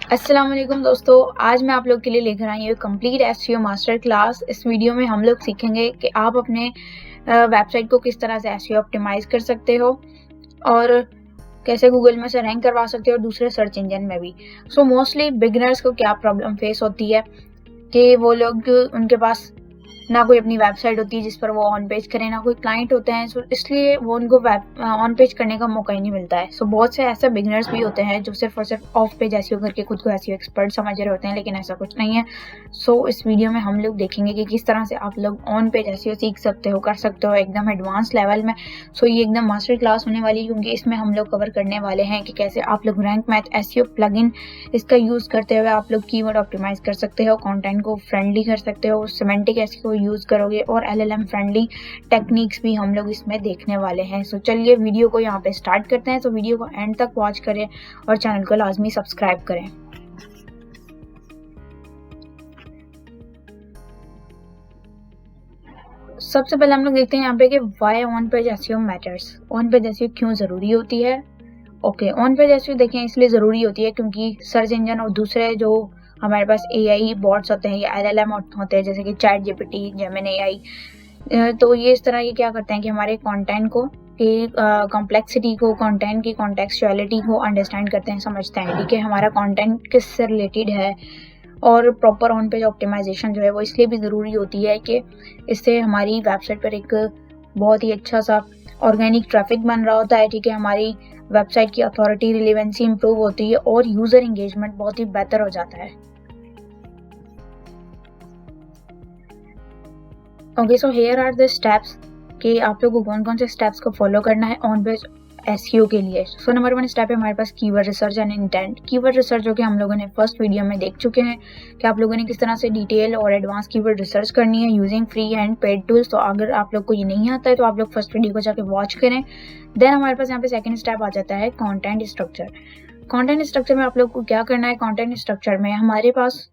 अस्सलाम वालेकुम दोस्तों, आज मैं आप लोग के लिए लेकर आई हूँ कंप्लीट एसईओ मास्टर क्लास। इस वीडियो में हम लोग सीखेंगे कि आप अपने वेबसाइट को किस तरह से एसईओ ऑप्टिमाइज कर सकते हो और कैसे गूगल में से रैंक करवा सकते हो और दूसरे सर्च इंजन में भी। मोस्टली बिगिनर्स को क्या प्रॉब्लम फेस होती है कि वो लोग उनके पास ना कोई अपनी वेबसाइट होती है जिस पर वो ऑन पेज करें, ना कोई क्लाइंट होते हैं, सो इसलिए वो उनको ऑन पेज करने का मौका ही नहीं मिलता है। बहुत से ऐसे बिगिनर्स भी होते हैं जो सिर्फ और सिर्फ ऑफ पेज एसईओ करके खुद को एसईओ एक्सपर्ट समझ रहे होते हैं, लेकिन ऐसा कुछ नहीं है। इस वीडियो में हम लोग देखेंगे कि किस तरह से आप लोग ऑन पेज एसईओ सीख सकते हो, कर सकते हो एकदम एडवांस लेवल में। ये एकदम मास्टर क्लास होने वाली है, क्योंकि इसमें हम लोग कवर करने वाले हैं कि कैसे आप लोग रैंक मैथ एसईओ प्लगइन इसका यूज करते हुए आप लोग कीवर्ड ऑप्टिमाइज कर सकते हो, कंटेंट को फ्रेंडली कर सकते हो, सिमेंटिक एसईओ यूज करोगे और एलएलएम फ्रेंडली टेक्निक्स भी हम लोग इसमें देखने वाले हैं। चलिए वीडियो को यहाँ पे स्टार्ट करते हैं। वीडियो को एंड तक वॉच करें और चैनल को लाजमी सब्सक्राइब करें। सबसे पहले हम लोग देखते हैं यहाँ पे कि why on page SEO matters. On page SEO क्यों जरूरी होती है? ऑन पेज एसईओ देखें इसलिए जरूरी होती है क्योंकि सर्च इंजन और दूसरे जो हमारे पास एआई बॉट्स होते हैं या एलएलएम होते हैं, जैसे कि चैट जीपीटी, जेमिनी एआई, तो ये इस तरह ये क्या करते हैं कि हमारे कंटेंट को की कॉम्प्लेक्सिटी को, कंटेंट की कॉन्टेक्चुअलिटी को अंडरस्टैंड करते हैं, समझते हैं, ठीक है, हमारा कंटेंट किससे रिलेटेड है। और प्रॉपर ऑन पेज ऑप्टिमाइजेशन जो है वो इसलिए भी ज़रूरी होती है कि इससे हमारी वेबसाइट पर एक बहुत ही अच्छा सा ऑर्गेनिक ट्रैफिक बन रहा होता है, ठीक है, हमारी वेबसाइट की अथॉरिटी, रिलेवेंसी इंप्रूव होती है और यूज़र इंगेजमेंट बहुत ही बेहतर हो जाता है। So here are the steps कि आप लोगों को कौन कौन से स्टेप्स को फॉलो करना है ऑन पेज एसईओ के लिए। नंबर 1 स्टेप है हमारे पास keyword research and intent. Keyword research जो कि हम लोगों ने फर्स्ट वीडियो में देख चुके हैं कि आप लोगों ने किस तरह से डिटेल और एडवांस कीवर्ड रिसर्च करनी है using free and paid tools. तो अगर आप लोग को ये नहीं आता है तो आप लोग फर्स्ट वीडियो को जाके वॉच करें। देन हमारे पास यहाँ पे सेकेंड स्टेप आ जाता है कॉन्टेंट स्ट्रक्चर। कॉन्टेंट स्ट्रक्चर में आप लोग को क्या करना है? कॉन्टेंट स्ट्रक्चर में हमारे पास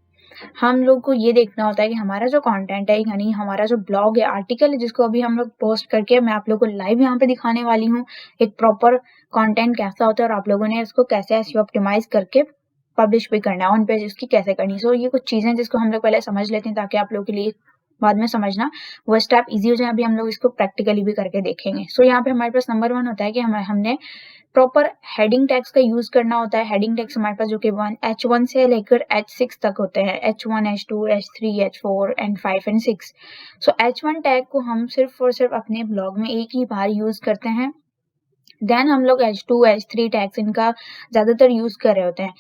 हम लोग को ये देखना होता है कि हमारा जो कंटेंट है, यानी हमारा जो ब्लॉग है, आर्टिकल है, जिसको अभी हम लोग पोस्ट करके मैं आप लोगों को लाइव यहाँ पे दिखाने वाली हूँ, एक प्रॉपर कंटेंट कैसा होता है और आप लोगों ने इसको कैसे एसईओ ऑप्टिमाइज करके पब्लिश भी करना है, ऑन पेज इसकी कैसे करनी है। ये कुछ चीजें जिसको हम लोग पहले समझ लेते हैं ताकि आप लोगों के लिए बाद में समझना वो स्टेप इजी हो जाए। अभी हम लोग इसको प्रैक्टिकली भी करके देखेंगे। यहाँ पे हमारे पास नंबर 1 होता है कि हमने प्रॉपर हेडिंग टैग्स का यूज करना होता है। हेडिंग टैग्स हमारे पास जो कि H1 से लेकर H6 तक होते हैं, H1, H2, H3, H4 and 5 and 6। H1 tag को हम सिर्फ और सिर्फ अपने ब्लॉग में एक ही बार यूज करते हैं। देन हम लोग H2, H3 टैग्स इनका ज्यादातर यूज कर रहे होते हैं।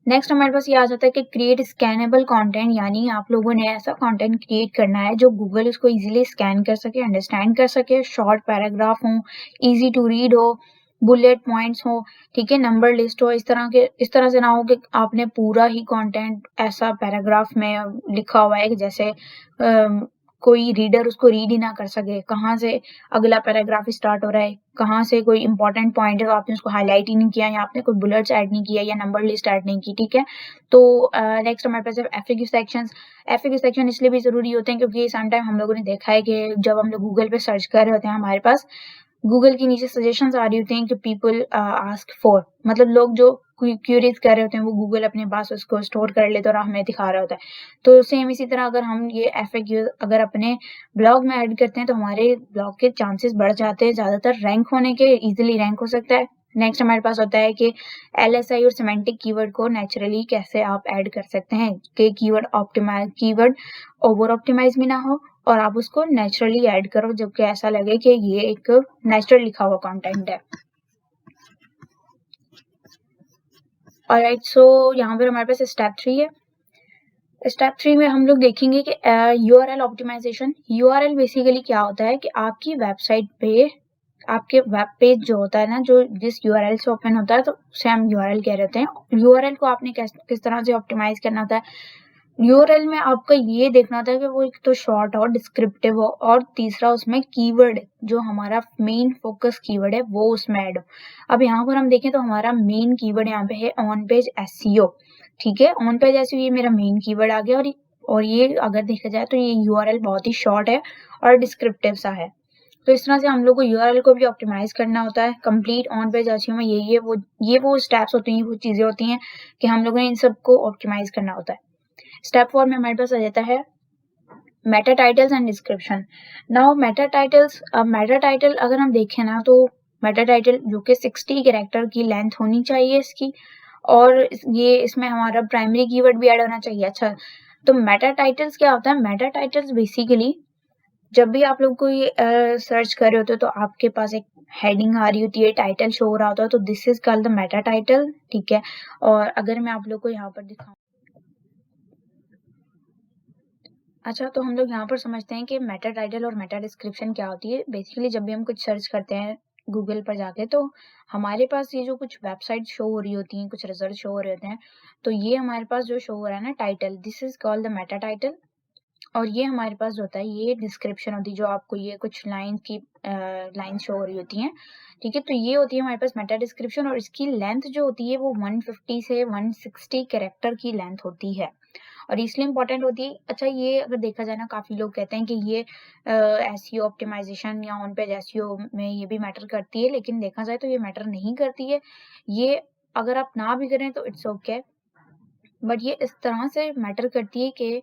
नेक्स्ट हमारे पास ये आ जाता है कि क्रिएट स्कैनेबल कंटेंट, यानी आप लोगों ने ऐसा कंटेंट क्रिएट करना है जो गूगल उसको इजीली स्कैन कर सके, अंडरस्टैंड कर सके, शॉर्ट पैराग्राफ हो, इजी टू रीड हो, बुलेट पॉइंट्स हो, ठीक है, नंबर लिस्ट हो। इस तरह से ना हो कि आपने पूरा ही कंटेंट ऐसा पैराग्राफ में लिखा हुआ है कि जैसे कोई रीडर उसको रीड ही ना कर सके, कहाँ से अगला पैराग्राफ स्टार्ट हो रहा है, कहाँ से कोई इंपॉर्टेंट पॉइंट है तो आपने उसको हाईलाइट ही नहीं किया, या आपने कोई बुलेट्स ऐड नहीं किया या नंबर लिस्ट ऐड नहीं की, ठीक है। नेक्स्ट हमारे पास एफएक्यू सेक्शंस। एफएक्यू सेक्शन इसलिए भी जरूरी होते हैं क्योंकि समटाइम हम लोगों ने देखा है कि जब हम लोग गूगल पे सर्च कर रहे होते हैं, हमारे पास गूगल के नीचे सजेशंस आ रही होती हैं कि पीपल आस्क फॉर, मतलब लोग जो क्यूरीज कर रहे होते हैं वो गूगल अपने पास उसको स्टोर कर लेते और हमें दिखा रहा होता है। तो सेम इसी तरह अगर हम ये एफएक्यू अगर अपने ब्लॉग में ऐड करते हैं तो हमारे ब्लॉग के चांसेस बढ़ जाते हैं, ज्यादातर रैंक होने के, इजीली रैंक हो सकता है। नेक्स्ट हमारे पास होता है कि एलएसआई और सिमेंटिक कीवर्ड को नेचुरली कैसे आप ऐड कर सकते हैं कि कीवर्ड ओवर ऑप्टिमाइज भी ना हो और आप उसको नेचुरली ऐड करो, जब कि ऐसा लगे कि ये एक नेचुरल लिखा हुआ कंटेंट है। ऑलराइट, यहाँ पर हमारे पास स्टेप 3 है। स्टेप 3 में हम लोग देखेंगे कि यूआरएल ऑप्टिमाइजेशन। यूआरएल बेसिकली क्या होता है कि आपकी वेबसाइट पे आपके वेब पेज जो होता है ना, जो जिस यूआरएल से ओपन होता है तो उसे हम यूआरएल कह रहे हैं। यूआरएल को आपने किस तरह से ऑप्टिमाइज करना होता है? यूआरएल में आपका ये देखना होता है कि वो एक तो शॉर्ट हो, डिस्क्रिप्टिव हो, और तीसरा उसमें कीवर्ड जो हमारा मेन फोकस कीवर्ड है वो उसमें ऐड हो। अब यहाँ पर हम देखें तो हमारा मेन कीवर्ड यहाँ पे है ऑन पेज एसईओ, ठीक है, ऑन पेज एसईओ ये मेरा मेन कीवर्ड आ गया और ये अगर देखा जाए तो ये यूआरएल बहुत ही शॉर्ट है और डिस्क्रिप्टिव सा है। तो इस तरह से हम लोग को यूआरएल को भी ऑप्टिमाइज करना होता है। कंप्लीट ऑन पेज एसईओ में ये वो स्टेप्स होती हैं, वो चीज़ें होती हैं कि हम लोगों ने इन सबको ऑप्टिमाइज करना होता है। स्टेप 4 में हमारे पास आ जाता है Meta titles and description. Now Meta title अगर हम देखें ना, तो मेटा टाइटल जो कि 60 कैरेक्टर की लेंथ होनी चाहिए इसकी, और ये इसमें हमारा प्राइमरी कीवर्ड भी ऐड होना चाहिए। अच्छा, तो मेटा टाइटल्स क्या होता है? मेटा टाइटल्स बेसिकली जब भी आप लोग कोई सर्च कर रहे होते हो तो आपके पास एक हेडिंग आ रही होती है, टाइटल शो हो रहा होता है, तो this is called the Meta title, ठीक है। और अगर मैं आप लोग को यहाँ पर दिखाऊं, अच्छा, तो हम लोग यहाँ पर समझते हैं कि मेटा टाइटल और मेटा डिस्क्रिप्शन क्या होती है। बेसिकली जब भी हम कुछ सर्च करते हैं गूगल पर जाके, तो हमारे पास ये जो कुछ वेबसाइट शो हो रही होती हैं, कुछ रिजल्ट शो हो रहे होते हैं, तो ये हमारे पास जो शो हो रहा है ना title, this is called the Meta title. और ये हमारे पास जो होता है ये डिस्क्रिप्शन होती है, जो आपको ये कुछ लाइन शो हो रही होती हैं, ठीक है। तो ये होती है हमारे पास मेटा डिस्क्रिप्शन, और इसकी लेंथ जो होती है वो 150 से 160 कैरेक्टर की लेंथ होती है, और इसलिए इम्पोर्टेंट होती है। अच्छा, ये अगर देखा जाए ना, काफ़ी लोग कहते हैं कि ये एसईओ ऑप्टिमाइजेशन या ऑन पेज एसईओ में ये भी मैटर करती है, लेकिन देखा जाए तो ये मैटर नहीं करती है। ये अगर आप ना भी करें तो इट्स ओके, बट ये इस तरह से मैटर करती है कि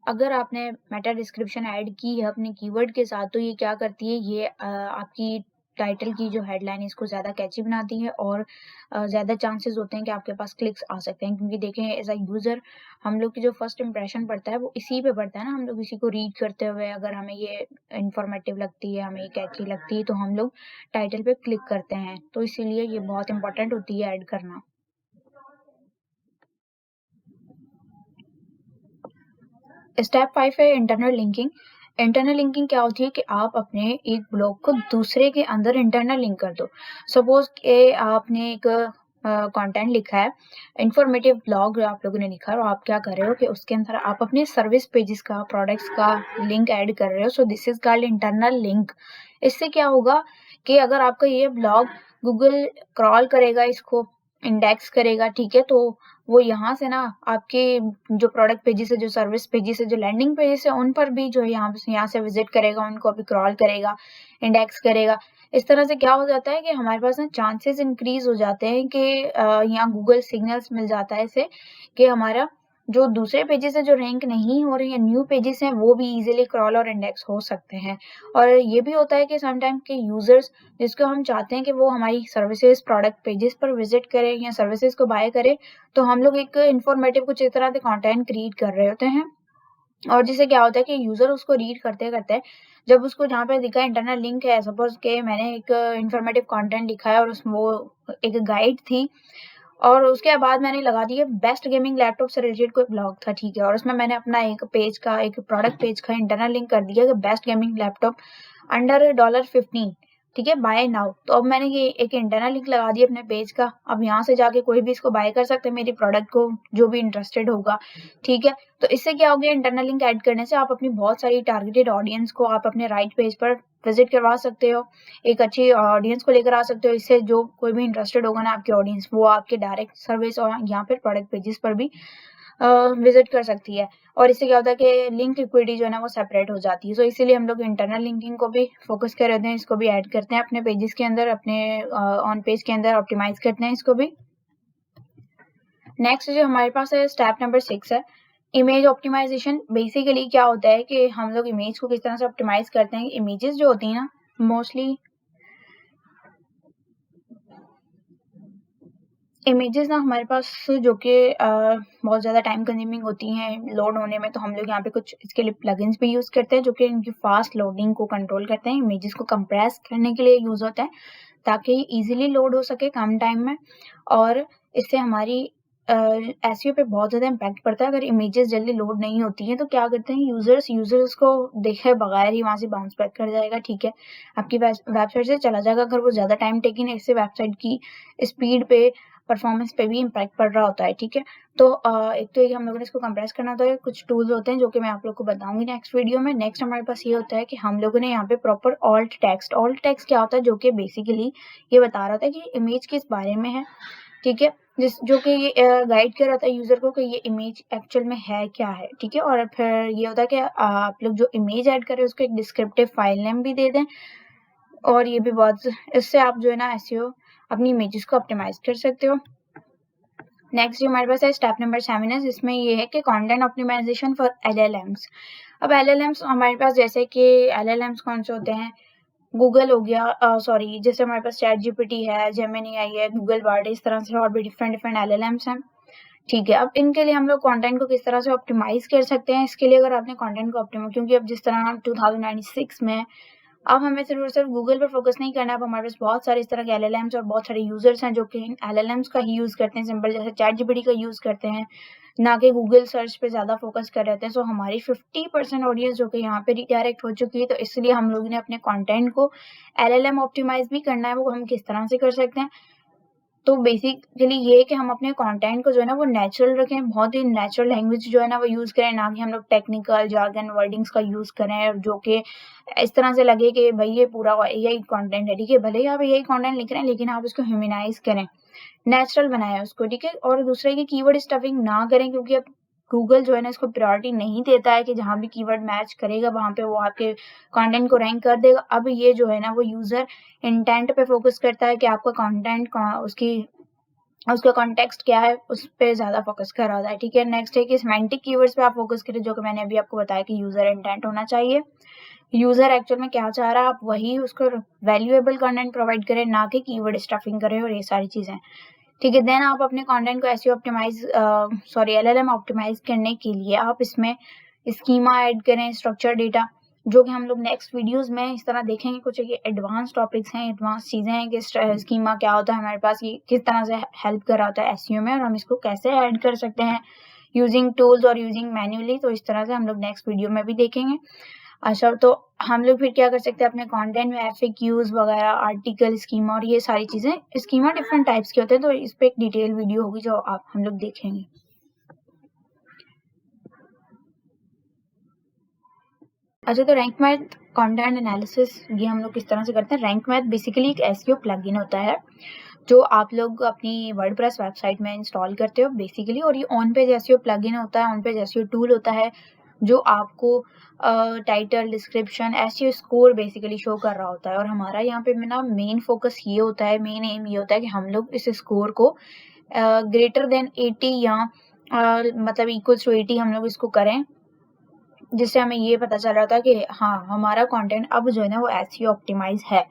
अगर आपने मेटा डिस्क्रिप्शन ऐड की है अपने कीवर्ड के साथ, तो ये क्या करती है, ये आपकी टाइटल की जो हेडलाइन है इसको ज़्यादा कैची बनाती है, और ज़्यादा चांसेस होते हैं कि आपके पास क्लिक्स आ सकते हैं। क्योंकि देखें, एज अ यूज़र हम लोग की जो फर्स्ट इंप्रेशन पड़ता है वो इसी पे पड़ता है ना। हम लोग इसी को रीड करते हुए अगर हमें ये इंफॉर्मेटिव लगती है, हमें ये कैची लगती है, तो हम लोग टाइटल पे क्लिक करते हैं। तो इसीलिए ये बहुत इंपॉर्टेंट होती है ऐड करना। स्टेप 5 है इंटरनल लिंकिंग। इंटरनल लिंकिंग क्या होती है कि आप अपने एक ब्लॉग को दूसरे के अंदर इंटरनल लिंक कर दो। सपोज कि आपने एक कंटेंट लिखा है, इंफॉर्मेटिव ब्लॉग आप लोगों ने लिखा है, और आप क्या कर रहे हो कि उसके अंदर आप अपने सर्विस पेजेस का, प्रोडक्ट्स का लिंक ऐड कर रहे हो। So this is called internal link. इससे क्या होगा कि अगर आपका ये ब्लॉग गूगल क्रॉल करेगा, इसको इंडेक्स करेगा, ठीक है, तो वो यहाँ से ना आपके जो प्रोडक्ट पेजेस है, जो सर्विस पेजेस है, जो लैंडिंग पेजेस है, उन पर भी जो है यहाँ से विजिट करेगा, उनको भी क्रॉल करेगा, इंडेक्स करेगा। इस तरह से क्या हो जाता है कि हमारे पास ना चांसेस इंक्रीज हो जाते हैं कि यहाँ गूगल सिग्नल्स मिल जाता है इससे कि हमारा जो दूसरे पेजेस है जो रैंक नहीं हो रही है, न्यू पेजेस हैं, वो भी इजीली क्रॉल और इंडेक्स हो सकते हैं। और ये भी होता है कि समटाइम के यूजर्स जिसको हम चाहते हैं कि वो हमारी सर्विसेज प्रोडक्ट पेजेस पर विजिट करें या सर्विसेज को बाय करें, तो हम लोग एक इंफॉर्मेटिव कुछ इस तरह से कंटेंट क्रिएट कर रहे होते हैं, और जिससे क्या होता है कि यूजर उसको रीड करते करते जब उसको जहाँ पे दिखा इंटरनल लिंक है, सपोज के मैंने एक इंफॉर्मेटिव कंटेंट लिखा है और उसमें वो एक गाइड थी, और उसके बाद मैंने लगा दिया बेस्ट गेमिंग लैपटॉप से रिलेटेड कोई ब्लॉग था, ठीक है, और उसमें मैंने अपना एक प्रोडक्ट पेज का इंटरनल लिंक कर दिया कि बेस्ट गेमिंग लैपटॉप अंडर $15, ठीक है, बाय नाउ। तो अब मैंने ये एक इंटरनल लिंक लगा दिया अपने पेज का। अब यहाँ से जाके कोई भी इसको बाय कर सकते हैं, मेरी प्रोडक्ट को जो भी इंटरेस्टेड होगा, ठीक है। तो इससे क्या हो गया, इंटरनल लिंक ऐड करने से आप अपनी बहुत सारी टारगेटेड ऑडियंस को आप अपने राइट पेज पर विजिट करवा सकते हो, एक अच्छी ऑडियंस को लेकर आ सकते हो। इससे जो कोई भी इंटरेस्टेड होगा ना आपकी ऑडियंस, वो आपके डायरेक्ट सर्विस और यहाँ पे प्रोडक्ट पेजेस पर भी विजिट कर सकती है। और इससे क्या होता है कि लिंक लिक्विडिटी जो है ना वो सेपरेट हो जाती है। सो इसीलिए हम लोग इंटरनल लिंकिंग को भी फोकस कर रहे हैं, इसको भी ऐड करते हैं अपने पेजेस के अंदर, अपने ऑन पेज के अंदर ऑप्टिमाइज करते हैं इसको भी। नेक्स्ट जो हमारे पास है स्टेप नंबर 6 है इमेज ऑप्टिमाइजेशन। बेसिकली क्या होता है कि हम लोग इमेज को किस तरह से ऑप्टिमाइज करते हैं। इमेजेस जो होती हैं ना, मोस्टली इमेजेस ना हमारे पास जो कि बहुत ज़्यादा टाइम कंज्यूमिंग होती हैं लोड होने में, तो हम लोग यहाँ पे कुछ इसके लिए प्लगइन्स भी यूज़ करते हैं जो कि इनकी फास्ट लोडिंग को कंट्रोल करते हैं। इमेजेस को कंप्रेस करने के लिए यूज़ होता है ताकि इजीली लोड हो सके कम टाइम में, और इससे हमारी एसईओ पे बहुत ज़्यादा इम्पैक्ट पड़ता है। अगर इमेजेस जल्दी लोड नहीं होती हैं तो क्या करते हैं यूज़र्स को देखे बगैर ही वहाँ से बाउंस बैक कर जाएगा, ठीक है, आपकी वेबसाइट से चला जाएगा अगर वो ज़्यादा टाइम टेकिंग है। इससे वेबसाइट की स्पीड पे, परफॉर्मेंस पे भी इम्पैक्ट पड़ रहा होता है, ठीक है। तो एक तो ये हम लोगों ने इसको कंप्रेस करना होता है। कुछ टूल्स होते हैं जो कि मैं आप लोग को बताऊंगी नेक्स्ट वीडियो में। नेक्स्ट हमारे पास ये होता है कि हम लोगों ने यहाँ पे प्रॉपर ऑल्ट टेक्स्ट क्या होता है, जो कि बेसिकली ये बता रहा होता है कि इमेज किस बारे में है, ठीक है, जो कि ये गाइड कर रहा था यूजर को कि ये इमेज एक्चुअल में है क्या है, ठीक है। और फिर ये होता है कि आप लोग जो इमेज ऐड करें उसको एक डिस्क्रिप्टिव फाइल नेम भी दे दें, और ये भी बहुत, इससे आप जो है ना एसईओ अपनी इमेजेस को ऑप्टिमाइज कर सकते हो। नेक्स्ट जो हमारे पास है स्टेप नंबर 7 है, जिसमें ये है कि कंटेंट ऑप्टिमाइजेशन फॉर एलएलएम्स। अब एलएलएम्स हमारे पास जैसे कि एलएलएम्स कौन से होते हैं, गूगल हो गया, सॉरी जैसे हमारे पास चैट जीपीटी है, जेमिनी आई है, गूगल बार्ड, इस तरह से और भी डिफरेंट एलएलएम्स हैं। ठीक है, अब इनके लिए हम लोग कंटेंट को किस तरह से ऑप्टिमाइज कर सकते हैं। इसके लिए अगर आपने कंटेंट को ऑप्टिमाइज, क्योंकि अब जिस तरह 2096 में अब हमें सिर्फ और सिर्फ गूगल पर फोकस नहीं करना है। अब हमारे पास बहुत सारे इस तरह के एलएलएम्स और बहुत सारे यूजर्स हैं जो कि इन एलएलएम्स का ही यूज करते हैं, सिंपल जैसे चैट जीपीटी का यूज करते हैं, ना कि गूगल सर्च पे ज्यादा फोकस कर रहे थे। सो हमारी 50% ऑडियंस जो कि यहाँ पे रिडायरेक्ट हो चुकी है, तो इसलिए हम लोगों ने अपने कंटेंट को एलएलएम ऑप्टिमाइज भी करना है। वो हम किस तरह से कर सकते हैं, तो बेसिकली ये है कि हम अपने कंटेंट को जो है ना वो नेचुरल रखें, बहुत ही नेचुरल लैंग्वेज जो है ना वो यूज करें, ना कि हम लोग टेक्निकल जार्गन वर्डिंग्स का यूज करें जो कि इस तरह से लगे कि भाई ये पूरा यही कंटेंट है। ठीक है, भले ही आप यही कंटेंट लिख रहे हैं लेकिन आप उसको ह्यूमनाइज करें, नेचुरल बनाएं उसको। ठीक है, और दूसरा कि कीवर्ड स्टफिंग ना करें, क्योंकि अब गूगल जो है ना इसको प्रायोरिटी नहीं देता है कि जहां भी कीवर्ड मैच करेगा वहां पे वो आपके कंटेंट को रैंक कर देगा। अब ये जो है ना वो यूजर इंटेंट पे फोकस करता है कि आपका कंटेंट उसका कॉन्टेक्स्ट क्या है, उस पे ज्यादा फोकस कर रहा है। ठीक है, नेक्स्ट है कि सेमेंटिक कीवर्ड्स पे आप फोकस करें, जो कि मैंने अभी आपको बताया कि यूजर इंटेंट होना चाहिए, यूजर एक्चुअल में क्या चाह रहा है, आप वही उसको वैल्यूएबल कंटेंट प्रोवाइड करें, ना कि कीवर्ड स्टफिंग करें और ये सारी चीजें। ठीक है, देन आप अपने कंटेंट को एसईओ ऑप्टिमाइज एलएलएम ऑप्टिमाइज करने के लिए आप इसमें स्कीमा ऐड करें, स्ट्रक्चर डेटा, जो कि हम लोग नेक्स्ट वीडियोस में इस तरह देखेंगे। कुछ एडवांस टॉपिक्स हैं, एडवांस चीजें हैं कि स्कीमा क्या होता है हमारे पास, ये किस तरह से हेल्प कर रहा होता है एसईओ में, और हम इसको कैसे ऐड कर सकते हैं यूजिंग टूल्स और यूजिंग मैन्युअली। तो इस तरह से हम लोग नेक्स्ट वीडियो में भी देखेंगे। अच्छा, तो हम लोग फिर क्या कर सकते हैं अपने कंटेंट में, एफएक्यूज वगैरह, आर्टिकल, स्कीमा और ये सारी चीजें। स्कीमा डिफरेंट टाइप्स के होते हैं, तो इस पे एक डिटेल वीडियो होगी जो आप हम लोग देखेंगे। अच्छा, तो रैंक मैथ कंटेंट एनालिसिस ये हम लोग किस तरह से करते हैं। रैंक मैथ बेसिकली एक एसईओ प्लगइन होता है जो आप लोग अपनी वर्डप्रेस वेबसाइट में इंस्टॉल करते हो बेसिकली, और ये ऑन पेज एसईओ प्लगइन होता है, ऑन पेज एसईओ टूल होता है जो आपको title, description, SEO score basically show कर रहा होता है। और हमारा यहाँ पे ना मेन फोकस ये होता है, मेन एम ये होता है कि हम लोग इस स्कोर को ग्रेटर देन 80 या मतलब इक्वल टू 80 हम लोग इसको करें, जिससे हमें ये पता चल रहा था कि हाँ हमारा कंटेंट अब जो है ना वो एसईओ ऑप्टिमाइज है।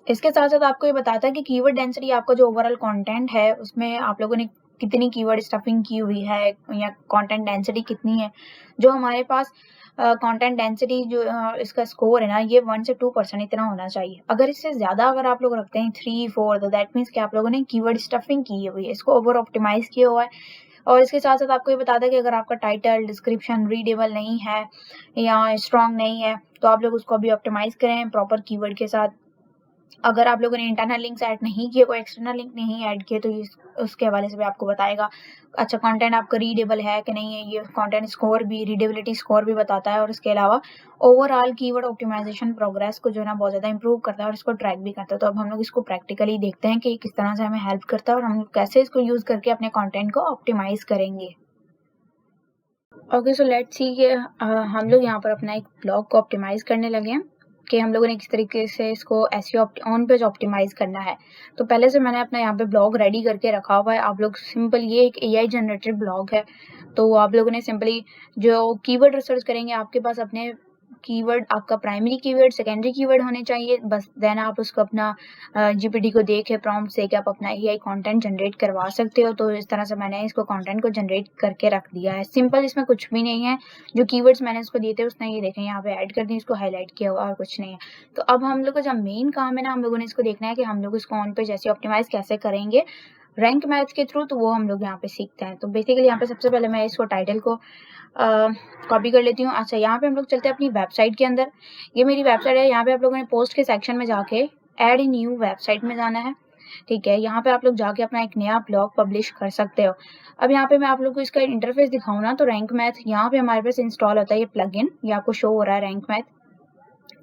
इसके साथ साथ आपको ये बताता है कि कीवर्ड डेंसिटी, आपका जो ओवरऑल कंटेंट है उसमें आप लोगों ने कितनी कीवर्ड स्टफिंग की हुई है या कंटेंट डेंसिटी कितनी है। जो हमारे पास कंटेंट डेंसिटी जो इसका स्कोर है ना ये 1 से 2% इतना होना चाहिए। अगर इससे ज्यादा अगर आप लोग रखते हैं 3-4, तो दैट मीन्स कि आप लोगों ने कीवर्ड स्टफिंग की हुई है, इसको ओवर ऑप्टिमाइज किया हुआ है। और इसके साथ साथ आपको ये बताता है कि अगर आपका टाइटल, डिस्क्रिप्शन रीडेबल नहीं है या स्ट्रॉन्ग नहीं है तो आप लोग उसको भी ऑप्टिमाइज करें प्रॉपर कीवर्ड के साथ। अगर आप लोगों ने इंटरनल लिंक्स ऐड नहीं किए, कोई एक्सटर्नल लिंक नहीं ऐड किए, तो ये उसके हवाले से भी आपको बताएगा। अच्छा, कंटेंट आपका रीडेबल है कि नहीं है, ये कंटेंट स्कोर भी, रीडेबिलिटी स्कोर भी बताता है। और इसके अलावा ओवरऑल कीवर्ड ऑप्टिमाइजेशन प्रोग्रेस को जो है ना बहुत ज्यादा इंप्रूव करता है और इसको ट्रैक भी करता है। तो अब हम लोग इसको प्रैक्टिकली देखते हैं कि किस तरह से हमें हेल्प करता है और हम कैसे इसको यूज करके अपने कॉन्टेंट को ऑप्टिमाइज करेंगे। ओके, सो लेट्स सी कि हम लोग यहाँ पर अपना एक ब्लॉग को ऑप्टिमाइज करने लगे हैं कि हम लोगों ने किस तरीके से इसको एसईओ ऑन पेज ऑप्टिमाइज करना है। तो पहले से मैंने अपना यहाँ पे ब्लॉग रेडी करके रखा हुआ है। आप लोग सिंपल, ये एक एआई जनरेटेड ब्लॉग है, तो आप लोगों ने सिंपली जो कीवर्ड रिसर्च करेंगे, आपके पास अपने कीवर्ड, आपका प्राइमरी कीवर्ड, सेकेंडरी कीवर्ड होने चाहिए बस। देन आप उसको अपना जीपीटी को देके प्रॉम्प्ट से कि आप अपना एआई कंटेंट जनरेट करवा सकते हो। तो इस तरह से मैंने इसको कंटेंट को जनरेट करके रख दिया है। सिंपल, इसमें कुछ भी नहीं है। जो कीवर्ड्स मैंने इसको दिए थे उसने ये देखें यहाँ पे ऐड कर दी, इसको हाईलाइट किया हुआ और कुछ नहीं है। तो अब हम लोग का जो मेन काम है ना, हम लोगों ने इसको देखना है कि हम लोग इसको ऑन पेज ऐसे ऑप्टिमाइज कैसे करेंगे रैंक मैथ के थ्रू। तो वो हम लोग यहाँ पे सीखते हैं। तो बेसिकली यहाँ पे सबसे पहले मैं इसको टाइटल को कॉपी कर लेती हूँ। अच्छा, यहाँ पे हम लोग चलते हैं अपनी वेबसाइट के अंदर। ये मेरी वेबसाइट है। यहाँ पे आप लोगों ने पोस्ट के सेक्शन में जाके ऐड न्यू वेबसाइट में जाना है। ठीक है, यहाँ पे आप लोग जाके अपना एक नया ब्लॉग पब्लिश कर सकते हो। अब यहाँ पे मैं आप लोग को इसका इंटरफेस दिखाऊँ ना, तो रैंक मैथ यहाँ पे हमारे पास इंस्टॉल होता है, ये प्लगइन, ये आपको शो हो रहा है रैंक मैथ।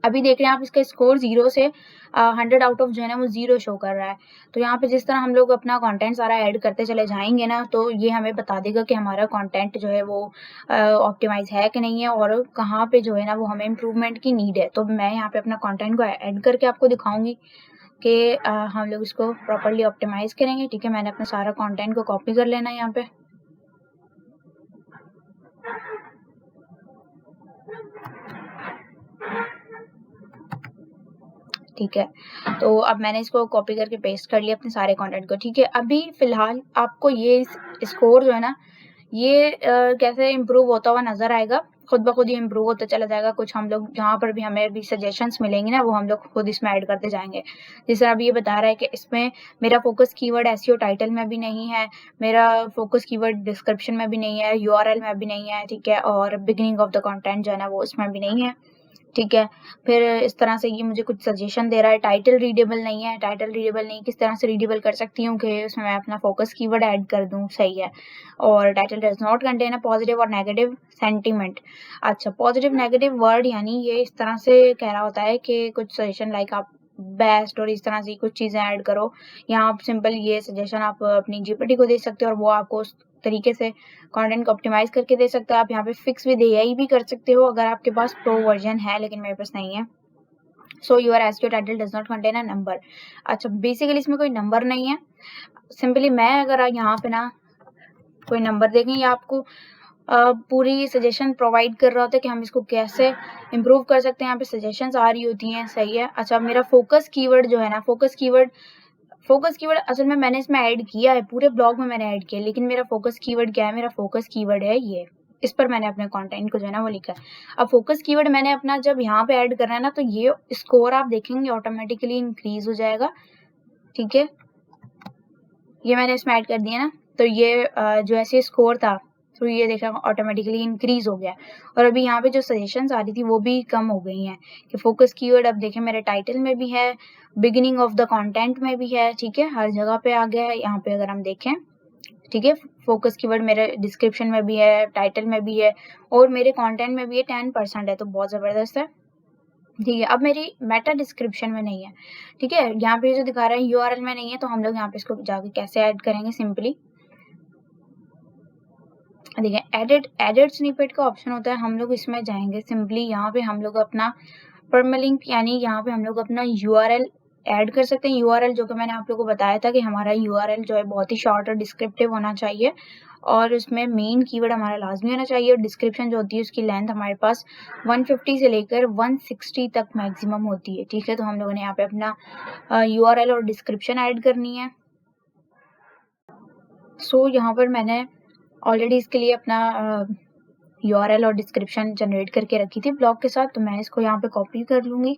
अभी देख रहे हैं आप इसका स्कोर 0 से 100 आउट ऑफ जो है ना वो 0 शो कर रहा है। तो यहाँ पे जिस तरह हम लोग अपना कंटेंट सारा ऐड करते चले जाएंगे ना, तो ये हमें बता देगा कि हमारा कंटेंट जो है वो ऑप्टिमाइज है कि नहीं है और कहाँ पे जो है ना वो हमें इम्प्रूवमेंट की नीड है। तो मैं यहाँ पे अपना कंटेंट को ऐड करके आपको दिखाऊंगी कि हम लोग इसको प्रॉपरली ऑप्टिमाइज करेंगे। ठीक है, मैंने अपना सारा कंटेंट को कॉपी कर लेना है यहाँ पे। ठीक है, तो अब मैंने इसको कॉपी करके पेस्ट कर लिया अपने सारे कंटेंट को। ठीक है, अभी फिलहाल आपको ये स्कोर जो है ना ये कैसे इम्प्रूव होता हुआ नजर आएगा, खुद ब खुद ही इम्प्रूव होता चला जाएगा। कुछ हम लोग जहाँ पर भी हमें भी सजेशंस मिलेंगे ना वो हम लोग खुद इसमें ऐड करते जाएंगे। जिस तरह अभी ये बता रहा है कि इसमें मेरा फोकस कीवर्ड एसईओ टाइटल में भी नहीं है, मेरा फोकस कीवर्ड डिस्क्रिप्शन में भी नहीं है, यूआरएल में भी नहीं है, ठीक है, और बिगिनिंग ऑफ द कंटेंट जो है ना वो इसमें भी नहीं है। ठीक है, फिर इस तरह से ये मुझे कुछ सजेशन दे रहा है। टाइटल रीडेबल नहीं है, टाइटल रीडेबल नहीं, किस तरह से रीडेबल कर सकती हूँ कि उसमें मैं अपना फोकस कीवर्ड ऐड कर दूँ, सही है। और title does not contain a positive और नेगेटिव सेंटीमेंट। अच्छा, पॉजिटिव नेगेटिव वर्ड यानी ये इस तरह से कह रहा होता है कि कुछ सजेशन लाइक आप बेस्ट और इस तरह से कुछ चीजें ऐड करो। यहाँ आप सिंपल ये सजेशन आप अपनी जीपीटी को दे सकते हो और वो आपको उस तरीके से कंटेंट को ऑप्टिमाइज करके दे सकता है। आप यहाँ पे फिक्स विद एआई भी कर सकते हो अगर आपके पास प्रो वर्जन है, लेकिन मेरे पास नहीं है। So your SEO title does not contain a number. अच्छा, बेसिकली इसमें कोई नंबर नहीं है। सिंपली मैं अगर यहाँ पे ना कोई नंबर देखें, या आपको पूरी सजेशन प्रोवाइड कर रहा होता है कि हम इसको कैसे इम्प्रूव कर सकते हैं। यहाँ पे सजेशंस आ रही होती हैं, सही है। अच्छा, मेरा फोकस कीवर्ड जो है ना, फोकस कीवर्ड असल में मैंने इसमें ऐड किया है, पूरे ब्लॉग में मैंने ऐड किया, लेकिन मेरा फोकस कीवर्ड क्या है? मेरा फोकस कीवर्ड है ये, इस पर मैंने अपने कंटेंट को जो है ना वो लिखा है। अब फोकस कीवर्ड मैंने अपना जब यहाँ पे ऐड करना है ना, तो ये स्कोर आप देखेंगे ऑटोमेटिकली इंक्रीज हो जाएगा। ठीक है, ये मैंने इसमें ऐड कर दिया ना, तो ये जो ऐसे स्कोर था तो ये देखा ऑटोमेटिकली इंक्रीज हो गया। और अभी यहाँ पे जो सजेशंस आ रही थी वो भी कम हो गई हैं कि फोकस कीवर्ड अब देखें मेरे टाइटल में भी है, बिगिनिंग ऑफ द कंटेंट में भी है। ठीक है, हर जगह पे आ गया है यहाँ पे अगर हम देखें। ठीक है, फोकस कीवर्ड मेरे डिस्क्रिप्शन में भी है, टाइटल में भी है और मेरे कंटेंट में भी है। 10% है, तो बहुत जबरदस्त है। ठीक है, अब मेरी मेटा डिस्क्रिप्शन में नहीं है। ठीक है, यहाँ पे जो दिखा रहा है यूआरएल में नहीं है, तो हम लोग यहाँ पे इसको जाके कैसे ऐड करेंगे? सिंपली देखिए, एडिट स्निपेट का ऑप्शन होता है, हम लोग इसमें जाएंगे। सिंपली यहाँ पे हम लोग अपना परमालिंक यानी यहाँ पे हम लोग अपना यूआरएल ऐड कर सकते हैं। यूआरएल जो कि मैंने आप लोगों को बताया था कि हमारा यूआरएल जो है बहुत ही शॉर्ट और डिस्क्रिप्टिव होना चाहिए और उसमें मेन कीवर्ड हमारा लाजमी होना चाहिए। और डिस्क्रिप्शन जो होती है उसकी लेंथ हमारे पास 150 से लेकर 160 तक मैक्सिमम होती है। ठीक है, तो हम लोगों ने यहाँ पे अपना यूआरएल और डिस्क्रिप्शन ऐड करनी है। सो यहाँ पर मैंने ऑलरेडी इसके लिए अपना यूआरएल और डिस्क्रिप्शन जनरेट करके रखी थी ब्लॉग के साथ, तो मैं इसको यहाँ पे कॉपी कर लूंगी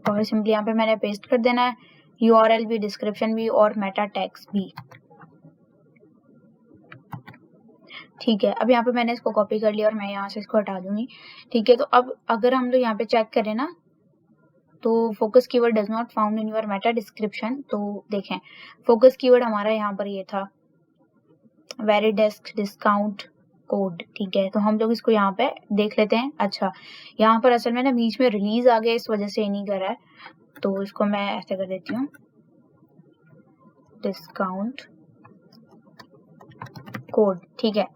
और सिंपली यहाँ पे मैंने पेस्ट कर देना है, यूआरएल भी, डिस्क्रिप्शन भी और मेटा टैग्स भी। ठीक है, अब यहाँ पे मैंने इसको कॉपी कर लिया और मैं यहाँ से इसको हटा दूंगी। ठीक है, तो अब अगर हम लोग यहाँ पे चेक करें ना, तो focus keyword does not found in your Meta description. तो देखें, फोकस कीवर्ड हमारा यहाँ पर ये था वेरीडेस्क डिस्काउंट कोड। ठीक है, तो हम लोग इसको यहाँ पे देख लेते हैं। अच्छा, यहाँ पर असल में ना बीच में रिलीज आ गया, इस वजह से नहीं कर रहा है, तो इसको मैं ऐसे कर देती हूँ, डिस्काउंट कोड। ठीक है,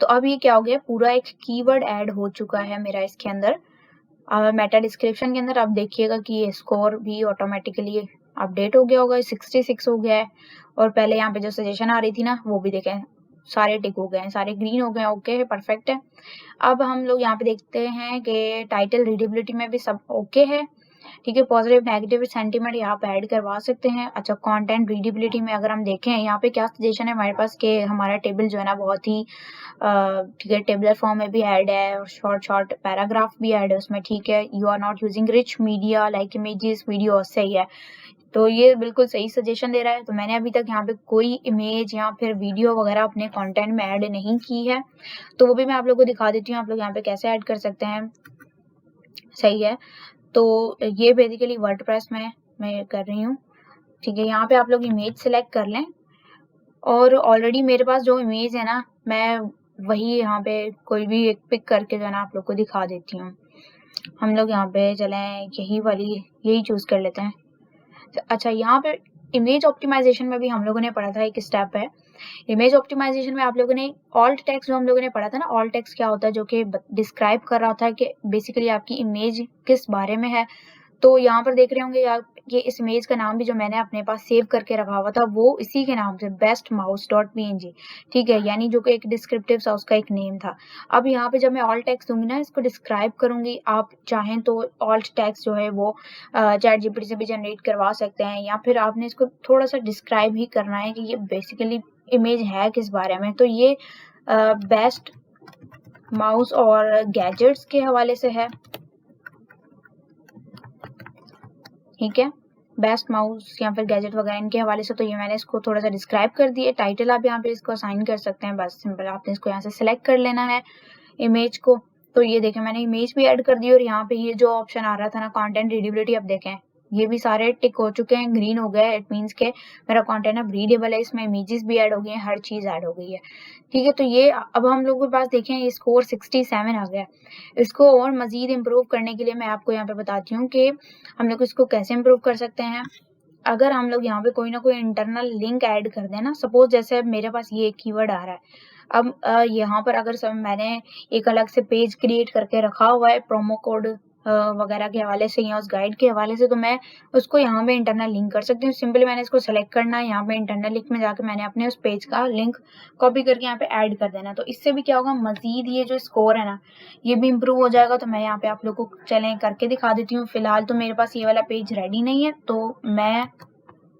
तो अब ये क्या हो गया, पूरा एक कीवर्ड ऐड हो चुका है मेरा इसके अंदर। मेटा डिस्क्रिप्शन के अंदर आप देखिएगा कि ये स्कोर भी ऑटोमेटिकली अपडेट हो गया होगा, 66 हो गया है। और पहले यहाँ पे जो सजेशन आ रही थी ना वो भी देखें सारे टिक हो गए हैं, सारे ग्रीन हो गए। ओके, परफेक्ट है। अब हम लोग यहाँ पे देखते हैं कि टाइटल रीडेबिलिटी में भी सब ओके है। ठीक है, पॉजिटिव नेगेटिव सेंटीमेंट यहाँ पे ऐड करवा सकते हैं। अच्छा, कंटेंट रीडेबिलिटी में अगर हम देखें यहाँ पे क्या सजेशन है हमारे पास कि हमारा टेबल जो है ना बहुत ही ठीक है, टेबलर फॉर्म में भी ऐड है और शॉर्ट पैराग्राफ भी ऐड है उसमें। ठीक है, you are not using rich media like images video, सही है। तो ये बिल्कुल सही सजेशन दे रहा है। तो मैंने अभी तक यहाँ पे कोई इमेज या फिर वीडियो वगैरह अपने कंटेंट में ऐड नहीं की है, तो वो भी मैं आप लोगों को दिखा देती हूँ, आप लोग यहाँ पे कैसे ऐड कर सकते हैं। सही है, तो ये बेसिकली वर्डप्रेस में मैं कर रही हूँ। ठीक है, यहाँ पे आप लोग इमेज सिलेक्ट कर लें और ऑलरेडी मेरे पास जो इमेज है ना, मैं वही यहाँ पे कोई भी एक पिक करके जो है ना आप लोग को दिखा देती हूँ। हम लोग यहाँ पे चलें यही चूज़ कर लेते हैं। अच्छा, यहाँ पे इमेज ऑप्टिमाइजेशन में भी हम लोगों ने पढ़ा था, एक स्टेप है इमेज ऑप्टिमाइजेशन में। आप लोगों ने ऑल्ट टेक्स्ट जो हम लोगों ने पढ़ा था ना, ऑल्ट टेक्स्ट क्या होता है, जो कि डिस्क्राइब कर रहा था कि बेसिकली आपकी इमेज किस बारे में है। तो यहाँ पर देख रहे होंगे आप, ये इस इमेज का नाम भी जो मैंने अपने पास सेव करके रखा हुआ था वो इसी के नाम से bestmouse.png, ठीक है, यानी जो कि एक डिस्क्रिप्टिव सा उसका एक नेम था। अब यहाँ पे जब मैं ऑल्ट टेक्स्ट दूंगी ना, इसको डिस्क्राइब करूंगी, आप चाहें तो ऑल्ट टेक्स्ट जो है वो चैट जीपीटी से भी जनरेट करवा सकते हैं, या फिर आपने इसको थोड़ा सा डिस्क्राइब ही करना है कि ये बेसिकली इमेज है किस बारे में। तो ये बेस्ट माउस और गैजेट्स के हवाले से है, ठीक है, बेस्ट माउस या फिर गैजेट वगैरह इनके हवाले से। तो ये मैंने इसको थोड़ा सा डिस्क्राइब कर दिया। टाइटल आप यहाँ पे इसको असाइन कर सकते हैं, बस सिंपल आपने इसको यहाँ से सिलेक्ट कर लेना है इमेज को। तो ये देखें मैंने इमेज भी ऐड कर दी, और यहाँ पे ये जो ऑप्शन आ रहा था ना कंटेंट रीडेबिलिटी, अब देखें ये भी सारे टिक हो चुके हैं, ग्रीन हो गया है। इट मीन्स के मेरा कंटेंट अब रीडेबल है, इसमें इमेजेस भी ऐड हो गई हैं, हर चीज ऐड हो गई है, ठीक है। तो ये अब हम लोग के पास देखें ये स्कोर 67 आ गया। इसको और मजीद इम्प्रूव करने के लिए मैं आपको यहाँ पे बताती हूँ कि हम लोग इसको कैसे इम्प्रूव कर सकते हैं। अगर हम लोग यहाँ पे कोई ना कोई इंटरनल लिंक ऐड कर दें ना, सपोज जैसे मेरे पास ये एक कीवर्ड आ रहा है, अब यहाँ पर अगर मैंने एक अलग से पेज क्रिएट करके रखा हुआ है प्रोमो कोड वगैरह के हवाले से या उस गाइड के हवाले से, तो मैं उसको यहाँ पे इंटरनल लिंक कर सकती हूँ। सिंपली मैंने इसको सेलेक्ट करना है, यहाँ पे इंटरनल लिंक में जाकर मैंने अपने उस पेज का लिंक कॉपी करके यहाँ पे ऐड कर देना। तो इससे भी क्या होगा, मजीद ये जो स्कोर है ना ये भी इम्प्रूव हो जाएगा। तो मैं यहाँ पे आप लोग को चलें करके दिखा देती हूँ। फिलहाल तो मेरे पास ये वाला पेज रेडी नहीं है, तो मैं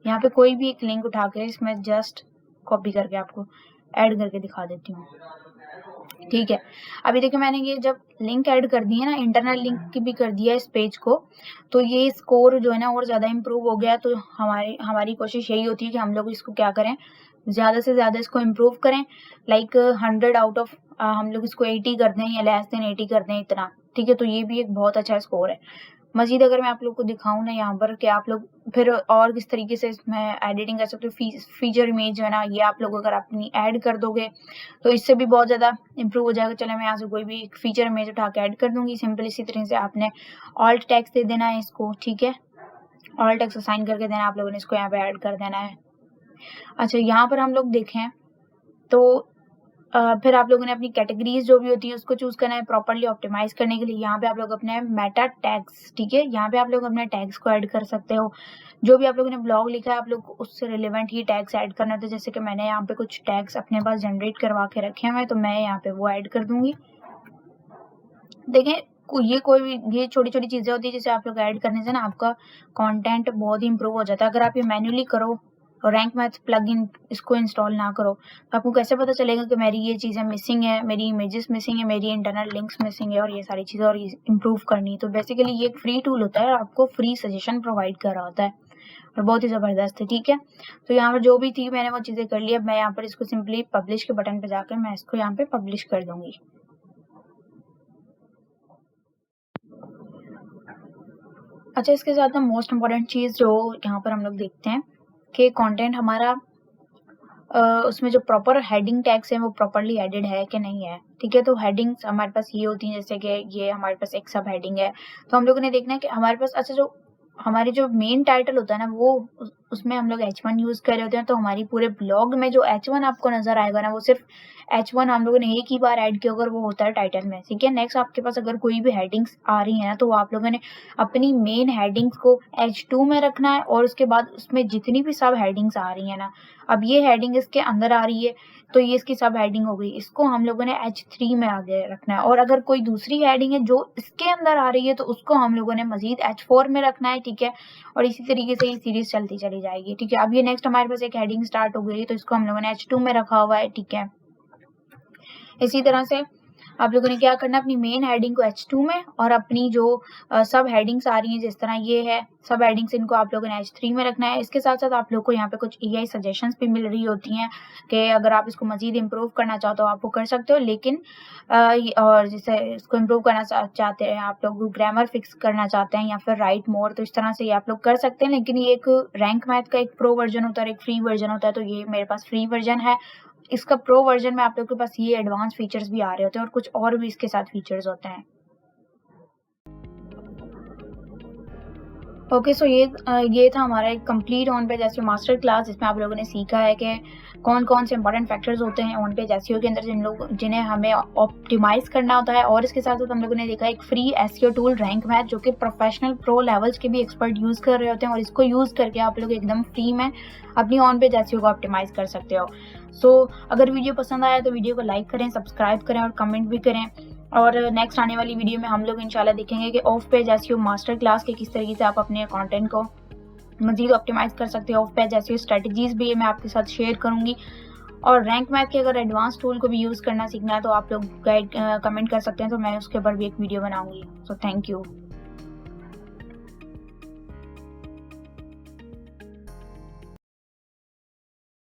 यहाँ पे कोई भी एक लिंक उठा कर इसमें जस्ट कॉपी करके आपको ऐड करके दिखा देती हूँ, ठीक है। अभी देखिए मैंने ये जब लिंक ऐड कर दी है ना, इंटरनल लिंक की भी कर दिया इस पेज को, तो ये स्कोर जो है ना और ज़्यादा इम्प्रूव हो गया। तो हमारी कोशिश यही होती है कि हम लोग इसको क्या करें, ज़्यादा से ज़्यादा इसको इम्प्रूव करें। लाइक 100 आउट ऑफ हम लोग इसको 80 कर दें या लेस देन 80 कर दें, इतना, ठीक है। तो ये भी एक बहुत अच्छा स्कोर है। मजीद अगर मैं आप लोग को दिखाऊं ना यहाँ पर कि आप लोग फिर और किस तरीके से इसमें एडिटिंग कर सकते हो, फीचर इमेज जो है ना ये आप लोग अगर अपनी ऐड कर दोगे तो इससे भी बहुत ज़्यादा इंप्रूव हो जाएगा। चले मैं यहाँ से कोई भी एक फीचर इमेज उठा के ऐड कर दूंगी। सिंपल इसी तरह से आपने ऑल्ट टैक्स दे देना है इसको, ठीक है, ऑल्ट टैक्स असाइन करके देना, आप लोगों ने इसको यहाँ पे ऐड कर देना है। अच्छा, यहाँ पर हम लोग देखें तो फिर आप लोगों ने अपनी कैटेगरीज जो भी होती है उसको चूज करना है प्रॉपरली ऑप्टिमाइज करने के लिए। यहाँ पे आप लोग अपने मेटा टैग्स, ठीक है, यहाँ पे आप लोग अपने टैग्स को ऐड कर सकते हो। जो भी आप लोगों ने ब्लॉग लिखा है आप लोग उससे रिलेवेंट ही टैग्स ऐड करना होता है। जैसे कि मैंने यहाँ पे कुछ टैग्स अपने पास जनरेट करवा के रखे हैं, तो मैं यहाँ पे वो ऐड कर दूंगी। देखें ये छोटी छोटी चीजें होती है जिसे आप लोग ऐड करने से ना आपका कंटेंट बहुत ही इंप्रूव हो जाता है। अगर आप ये मैन्युअली करो और रैंक मैथ प्लगइन इसको इंस्टॉल ना करो तो आपको कैसे पता चलेगा कि मेरी ये चीज़ें मिसिंग है, मेरी इमेजेस मिसिंग है, मेरी इंटरनल लिंक्स मिसिंग है, और ये सारी चीज़ें और इम्प्रूव करनी। तो बेसिकली ये एक फ्री टूल होता है और आपको फ्री सजेशन प्रोवाइड कर रहा होता है और बहुत ही ज़बरदस्त है, ठीक है। तो यहाँ पर जो भी थी मैंने वो चीज़ें कर ली। अब मैं यहाँ पर इसको सिंपली पब्लिश के बटन पर जाकर मैं इसको यहाँ पे पब्लिश कर दूंगी। अच्छा, इसके साथ ना मोस्ट इम्पॉर्टेंट चीज़ जो यहाँ पर हम लोग देखते हैं कि कंटेंट हमारा उसमें जो प्रॉपर हेडिंग टैग्स हैं वो प्रॉपरली एडेड है कि नहीं है, ठीक है। तो हेडिंग्स हमारे पास ये होती हैं, जैसे कि ये हमारे पास एक सब हेडिंग है, तो हम लोगों ने देखना है कि हमारे पास, अच्छा, जो हमारी जो मेन टाइटल होता है ना वो उसमें हम लोग H1 यूज कर रहे होते हैं। तो हमारी पूरे ब्लॉग में जो H1 आपको नजर आएगा ना वो सिर्फ H1 हम लोगों ने एक ही बार ऐड किया अगर वो होता है टाइटल में, ठीक है। नेक्स्ट आपके पास अगर कोई भी हेडिंग्स आ रही है ना तो आप लोगों ने अपनी मेन हेडिंग्स को H2 में रखना है, और उसके बाद उसमें जितनी भी सब हेडिंग्स आ रही है ना, अब ये हेडिंग इसके अंदर आ रही है तो ये इसकी सब हेडिंग हो गई, इसको हम लोगों ने H3 में आगे रखना है। और अगर कोई दूसरी हेडिंग है जो इसके अंदर आ रही है तो उसको हम लोगों ने मजीद H4 में रखना है, ठीक है। और इसी तरीके से ये सीरीज चलती चली जाएगी, ठीक है। अब ये नेक्स्ट हमारे पास एक हेडिंग स्टार्ट हो गई तो इसको हम लोगों ने H2 में रखा हुआ है, ठीक है। इसी तरह से आप लोगों ने क्या करना है, अपनी मेन हेडिंग को H2 में और अपनी जो सब हेडिंग्स आ रही हैं जिस तरह ये है सब हेडिंग्स, इनको आप लोगों ने H3 में रखना है। इसके साथ साथ आप लोग को यहाँ पे कुछ AI सजेशंस भी मिल रही होती हैं कि अगर आप इसको मजीद इम्प्रूव करना चाहो तो आप वो कर सकते हो, लेकिन और जैसे इसको इम्प्रूव करना चाहते हैं आप लोग, ग्रामर फिक्स करना चाहते हैं या फिर राइट मोर, तो इस तरह से ये आप लोग कर सकते हैं। लेकिन ये एक रैंक मैथ का एक प्रो वर्जन होता है और एक फ्री वर्जन होता है, तो ये मेरे पास फ्री वर्जन है इसका प्रो वर्जन में आप लोग के पास ये एडवांस फीचर्स भी आ रहे होते हैं और कुछ और भी इसके साथ फीचर्स होते हैं। ओके सो ये था हमारा एक complete on page SEO master class, जिसमें आप लोगों ने सीखा है कि कौन कौन से इंपॉर्टेंट फैक्टर्स होते हैं ऑन पेज एसईओ के अंदर जिन्हें हमें ऑप्टिमाइज करना होता है। और इसके साथ साथ हम लोगों ने देखा एक free SEO tool rank math, जो कि प्रोफेशनल प्रो लेवल्स के भी एक्सपर्ट यूज़ कर रहे होते हैं, और इसको यूज़ करके आप लोग एकदम फ्री में अपनी ऑन पेज एसईओ को ऑप्टिमाइज कर सकते हो। सो अगर वीडियो पसंद आया तो वीडियो को लाइक करें, सब्सक्राइब करें और कमेंट भी करें। और नेक्स्ट आने वाली वीडियो में हम लोग इंशाल्लाह देखेंगे कि of page SEO master class के किस तरीके से आप अपने कंटेंट को मजीद ऑप्टिमाइज कर सकते हो। ऑफ पेज एसईओ स्ट्रेटजीज भी मैं आपके साथ शेयर करूंगी, और रैंक मैथ के अगर एडवांस टूल को भी यूज़ करना सीखना है तो आप लोग गाइड कमेंट कर सकते हैं, तो मैं उसके ऊपर भी एक वीडियो बनाऊंगी। So thank you.